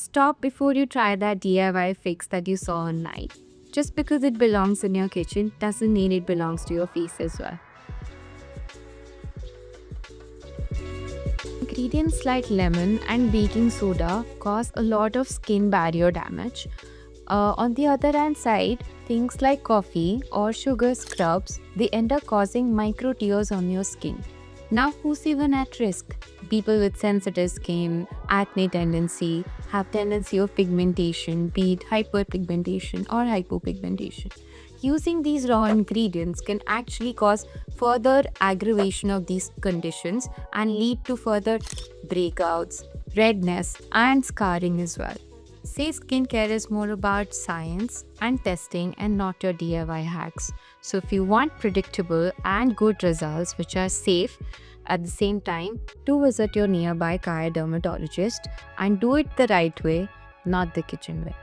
Stop before you try that DIY fix that you saw online. Just because it belongs in your kitchen doesn't mean it belongs to your face as well. Ingredients like lemon and baking soda cause a lot of skin barrier damage. On the other hand side, things like coffee or sugar scrubs, they end up causing micro tears on your skin. Now, who's even at risk? People with sensitive skin, acne tendency, have tendency of pigmentation, be it hyperpigmentation or hypopigmentation. Using these raw ingredients can actually cause further aggravation of these conditions and lead to further breakouts, redness, and scarring as well. Say skincare is more about science and testing and not your DIY hacks. So, if you want predictable and good results which are safe at the same time, do visit your nearby dermatologist and do it the right way, not the kitchen way.